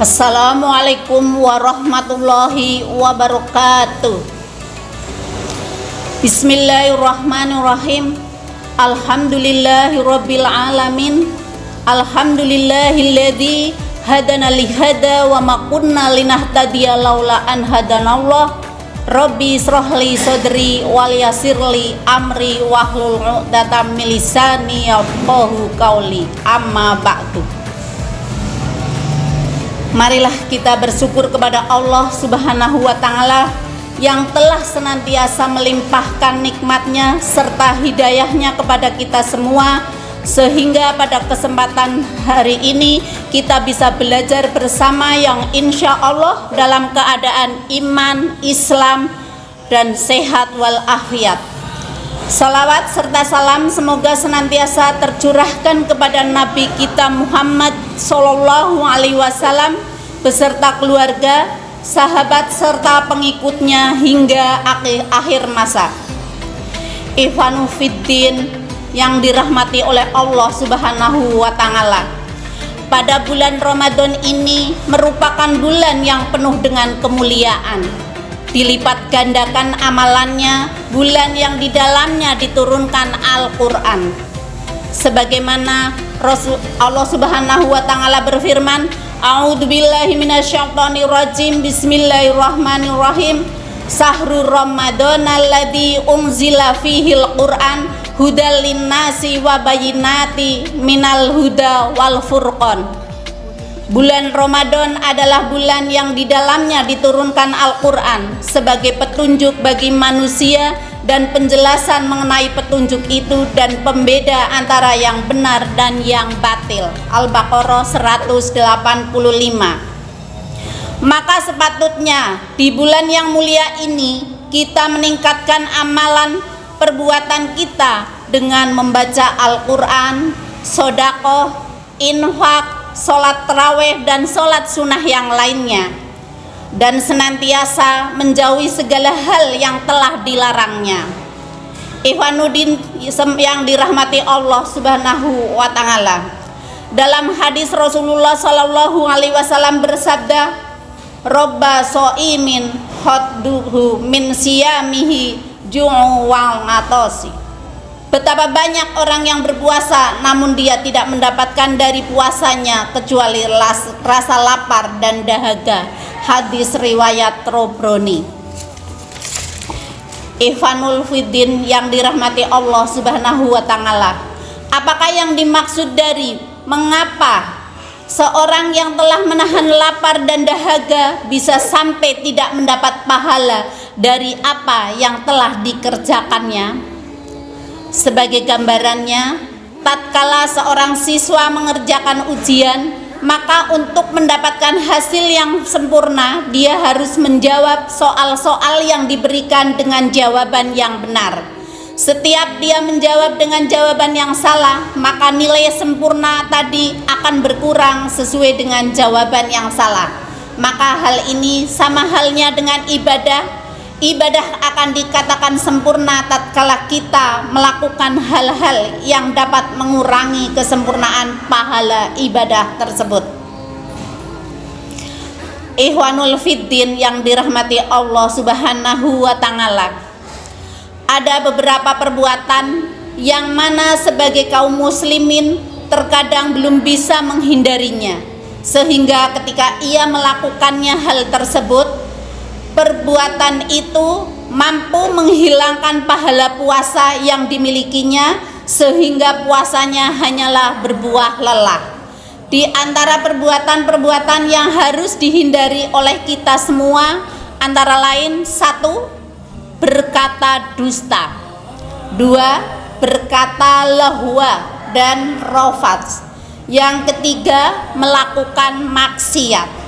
Assalamualaikum warahmatullahi wabarakatuh. Bismillahirrahmanirrahim. Alhamdulillahirabbil alamin. Alhamdulillahilladzi hadana lihada wa ma kunna linahtadiya laula an hadanallah. Rabbi israhli sadri wal yassirli amri wahlul 'uqdatam min lisani yafqahu qauli. Amma ba'du. Marilah kita bersyukur kepada Allah Subhanahu wa Ta'ala yang telah senantiasa melimpahkan nikmatnya serta hidayahnya kepada kita semua, sehingga pada kesempatan hari ini kita bisa belajar bersama yang insya Allah dalam keadaan iman, Islam, dan sehat walafiat. Salawat serta salam semoga senantiasa tercurahkan kepada Nabi kita Muhammad Sallallahu Alaihi Wasallam beserta keluarga, sahabat serta pengikutnya hingga akhir masa. Ikhwanu fiddin yang dirahmati oleh Allah Subhanahu wa Ta'ala, pada bulan Ramadan ini merupakan bulan yang penuh dengan kemuliaan. Dilipat gandakan amalannya, bulan yang di dalamnya diturunkan Al-Quran. Sebagaimana Allah Subhanahu wa Ta'ala berfirman, A'udzubillahi minasyaitonirrajim. Bismillahirrahmanirrahim. Sahrul Ramadan alladzi unzila fihil Qur'an hudal linnasi wa bayyinati minal huda wal furqan. Bulan Ramadan adalah bulan yang di dalamnya diturunkan Al-Quran sebagai petunjuk bagi manusia dan penjelasan mengenai petunjuk itu dan pembeda antara yang benar dan yang batil. Al-Baqarah 185. Maka sepatutnya di bulan yang mulia ini kita meningkatkan amalan perbuatan kita dengan membaca Al-Quran, sedekah, infak, sholat tarawih dan sholat sunnah yang lainnya, dan senantiasa menjauhi segala hal yang telah dilarangnya. Ikhwanuddin yang dirahmati Allah Subhanahu wa Ta'ala, dalam hadis Rasulullah Sallallahu Alaihi Wasallam bersabda, Robba so'imin khadduhu min siyamihi ju'u wal ngatosi. Betapa banyak orang yang berpuasa namun dia tidak mendapatkan dari puasanya kecuali rasa lapar dan dahaga. Hadis riwayat Tabrani. Ikhwanul fiddin yang dirahmati Allah Subhanahu wa Ta'ala, apakah yang dimaksud dari mengapa seorang yang telah menahan lapar dan dahaga bisa sampai tidak mendapat pahala dari apa yang telah dikerjakannya? Sebagai gambarannya, tatkala seorang siswa mengerjakan ujian, maka untuk mendapatkan hasil yang sempurna, dia harus menjawab soal-soal yang diberikan dengan jawaban yang benar. Setiap dia menjawab dengan jawaban yang salah, maka nilai sempurna tadi akan berkurang sesuai dengan jawaban yang salah. Maka hal ini sama halnya dengan ibadah. Ibadah akan dikatakan sempurna tatkala kita melakukan hal-hal yang dapat mengurangi kesempurnaan pahala ibadah tersebut. Ikhwanul fiddin yang dirahmati Allah Subhanahu wa Ta'ala, ada beberapa perbuatan yang mana sebagai kaum muslimin terkadang belum bisa menghindarinya, sehingga ketika ia melakukannya hal tersebut, perbuatan itu mampu menghilangkan pahala puasa yang dimilikinya, sehingga puasanya hanyalah berbuah lelah. Di antara perbuatan-perbuatan yang harus dihindari oleh kita semua antara lain: 1. Berkata dusta. 2. Berkata lahwa dan rafats. Yang ketiga, melakukan maksiat.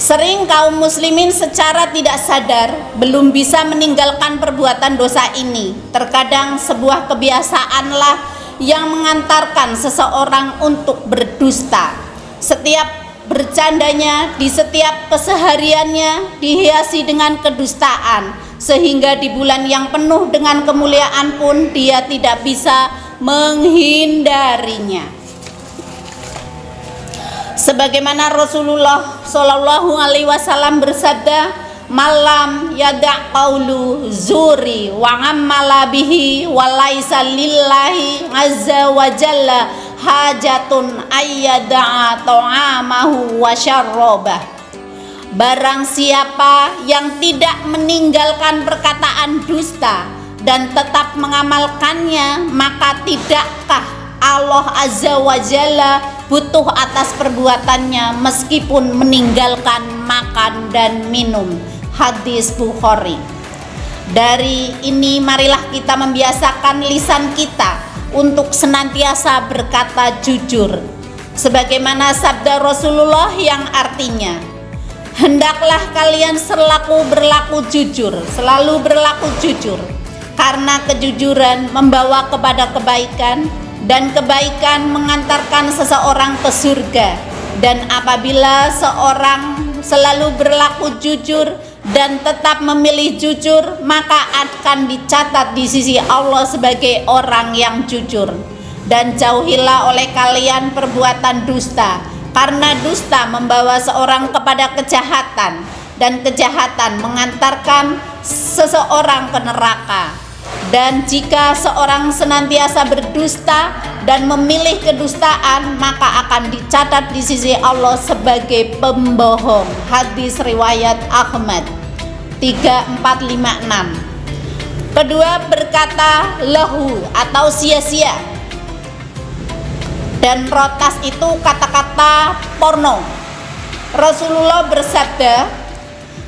Sering kaum muslimin secara tidak sadar belum bisa meninggalkan perbuatan dosa ini. Terkadang sebuah kebiasaanlah yang mengantarkan seseorang untuk berdusta. Setiap bercandanya, di setiap kesehariannya dihiasi dengan kedustaan, sehingga di bulan yang penuh dengan kemuliaan pun dia tidak bisa menghindarinya. Sebagaimana Rasulullah Shallallahu Alaihi Wasallam bersabda, malam yada' qaulu zuri wa amala bihi wa laisa lillahi azza wa jalla hajatun ayyada'a ta'amahu wa syarrabah. Barang siapa yang tidak meninggalkan perkataan dusta dan tetap mengamalkannya, maka tidakkah Allah azza wa jalla butuh atas perbuatannya meskipun meninggalkan makan dan minum. Hadis Bukhari. Dari ini marilah kita membiasakan lisan kita untuk senantiasa berkata jujur, sebagaimana sabda Rasulullah yang artinya, hendaklah kalian selalu berlaku jujur, karena kejujuran membawa kepada kebaikan, dan kebaikan mengantarkan seseorang ke surga. Dan apabila seorang selalu berlaku jujur dan tetap memilih jujur, maka akan dicatat di sisi Allah sebagai orang yang jujur. Dan jauhilah oleh kalian perbuatan dusta, karena dusta membawa seorang kepada kejahatan, dan kejahatan mengantarkan seseorang ke neraka. Dan jika seorang senantiasa berdusta dan memilih kedustaan, maka akan dicatat di sisi Allah sebagai pembohong. Hadis riwayat Ahmad 3456. Kedua, berkata lahu atau sia-sia. Dan rotas itu kata-kata porno. Rasulullah bersabda,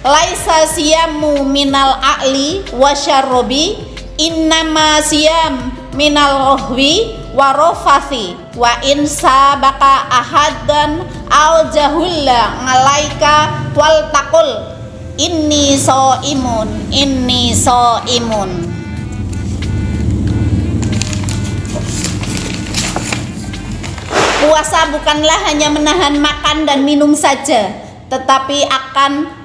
laisa siyamu minal a'li wasyarrobi, innama siyam minal rohwi warofathi, wa in sabaka ahadan au jahulla ngalaika wal takul inni so imun. Puasa bukanlah hanya menahan makan dan minum saja, tetapi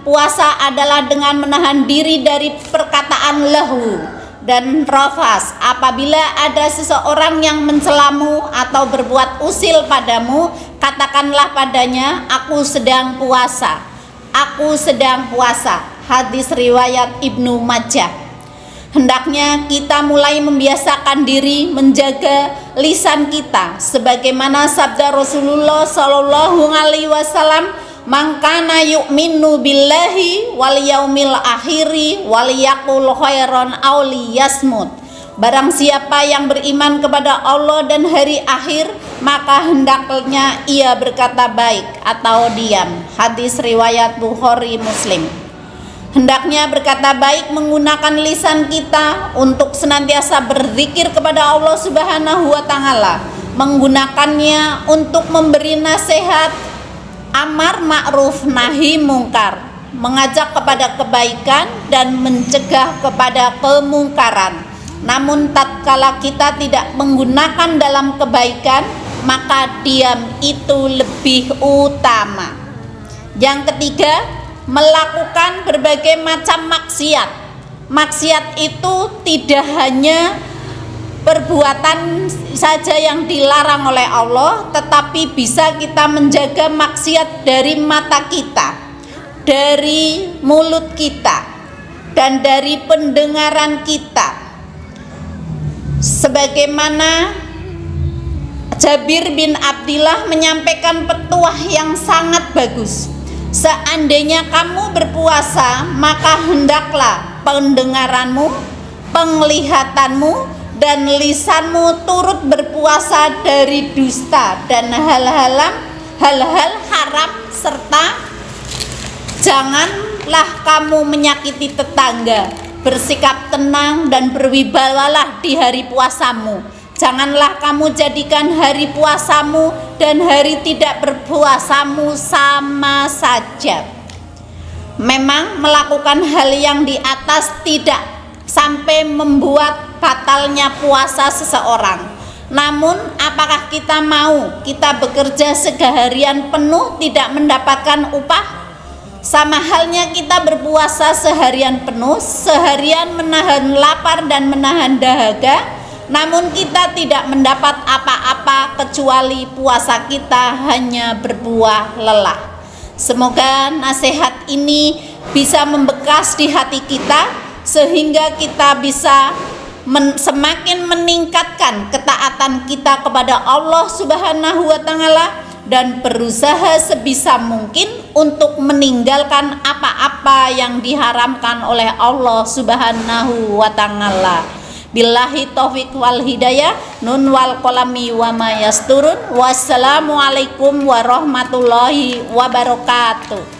puasa adalah dengan menahan diri dari perkataan lahu dan rafas. Apabila ada seseorang yang mencelamu atau berbuat usil padamu, katakanlah padanya, aku sedang puasa. Hadis riwayat Ibnu Majah. Hendaknya kita mulai membiasakan diri menjaga lisan kita, sebagaimana sabda Rasulullah Shallallahu Alaihi Wasallam, man kana yu'minu billahi wal yaumil akhiri wal yaqul khairan aw liyasmut. Barang siapa yang beriman kepada Allah dan hari akhir, maka hendaknya ia berkata baik atau diam. Hadis riwayat Bukhari Muslim. Hendaknya berkata baik menggunakan lisan kita untuk senantiasa berzikir kepada Allah Subhanahu wa taala, menggunakannya untuk memberi nasihat, amar ma'ruf nahi mungkar, mengajak kepada kebaikan dan mencegah kepada kemungkaran. Namun tatkala kita tidak menggunakan dalam kebaikan, maka diam itu lebih utama. Yang ketiga, melakukan berbagai macam maksiat. Maksiat itu tidak hanya perbuatan saja yang dilarang oleh Allah, tetapi bisa kita menjaga maksiat dari mata kita, dari mulut kita, dan dari pendengaran kita. Sebagaimana Jabir bin Abdillah menyampaikan petuah yang sangat bagus. Seandainya kamu berpuasa, maka hendaklah pendengaranmu, penglihatanmu, dan lisanmu turut berpuasa dari dusta dan hal-hal haram, serta janganlah kamu menyakiti tetangga. Bersikap tenang dan berwibawalah di hari puasamu. Janganlah kamu jadikan hari puasamu dan hari tidak berpuasamu sama saja. Memang melakukan hal yang di atas tidak sampai membuat batalnya puasa seseorang. Namun apakah kita mau kita bekerja seharian penuh tidak mendapatkan upah? Sama halnya kita berpuasa seharian penuh, seharian menahan lapar dan menahan dahaga, namun kita tidak mendapat apa-apa kecuali puasa kita hanya berbuah lelah. Semoga nasihat ini bisa membekas di hati kita sehingga kita bisa semakin meningkatkan ketaatan kita kepada Allah Subhanahu wa Ta'ala dan berusaha sebisa mungkin untuk meninggalkan apa-apa yang diharamkan oleh Allah Subhanahu wa Ta'ala. Billahi taufiq wal hidayah. Nun wal qalami wa ma yasturun. Wassalamualaikum warahmatullahi wabarakatuh.